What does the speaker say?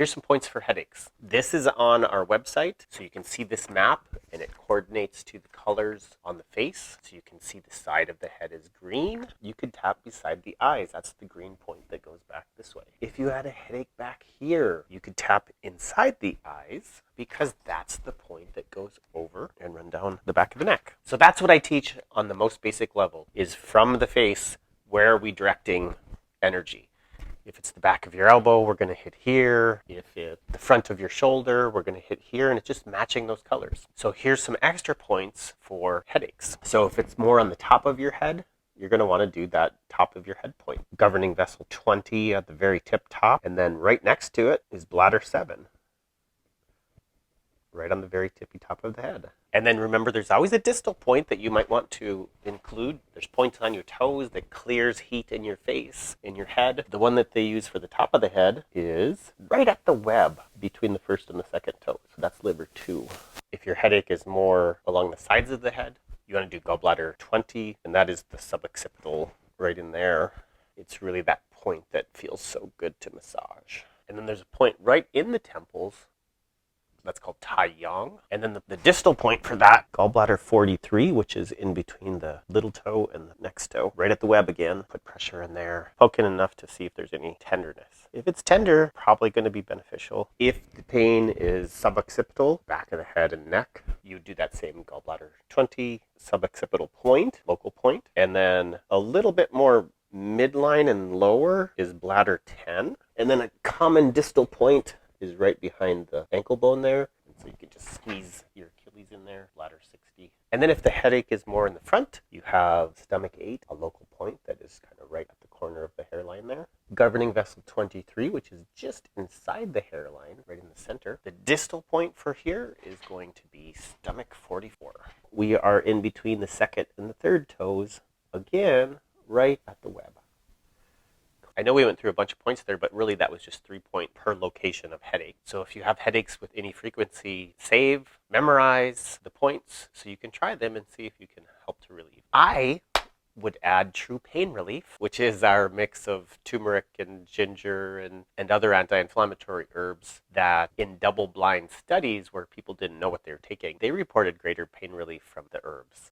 Here's some points for headaches. This is on our website, so you can see this map, and it coordinates to the colors on the face. So you can see the side of the head is green. You could tap beside the eyes. That's the green point that goes back this way. If you had a headache back here, you could tap inside the eyes, because that's the point that goes over and run down the back of the neck. So that's what I teach on the most basic level, is from the face, where are we directing energy? If it's the back of your elbow, we're going to hit here. If it's the front of your shoulder, we're going to hit here, and it's just matching those colors. So here's some extra points for headaches. So if it's more on the top of your head, you're going to want to do that top of your head point. Governing vessel 20 at the very tip top, and then right next to it is bladder 7. Right on the very tippy top of the head. And then remember, there's always a distal point that you might want to include. There's points on your toes that clears heat in your face, in your head. The one that they use for the top of the head is right at the web between the first and the second toe. So that's liver 2. If your headache is more along the sides of the head, you want to do gallbladder 20, and that is the suboccipital right in there. It's really that point that feels so good to massage. And then there's a point right in the temples. That's called Tai Yang. And then the distal point for that, gallbladder 43, which is in between the little toe and the next toe, right at the web again. Put pressure in there, poke in enough to see if there's any tenderness. If it's tender, probably going to be beneficial. If the pain is suboccipital, back of the head and neck, you do that same gallbladder 20, suboccipital point, local point. And then a little bit more midline and lower is bladder 10. And then a common distal point is right behind the ankle bone there. And so you can just squeeze your Achilles in there, bladder 60. And then if the headache is more in the front, you have stomach 8, a local point that is kind of right at the corner of the hairline there. Governing vessel 23, which is just inside the hairline, right in the center. The distal point for here is going to be stomach 44. We are in between the second and the third toes, again, right at the web. I know we went through a bunch of points there, but really that was just 3 point per location of headache. So if you have headaches with any frequency, save, memorize the points so you can try them and see if you can help to relieve. I would add True Pain Relief, which is our mix of turmeric and ginger and other anti-inflammatory herbs that in double-blind studies where people didn't know what they were taking, they reported greater pain relief from the herbs.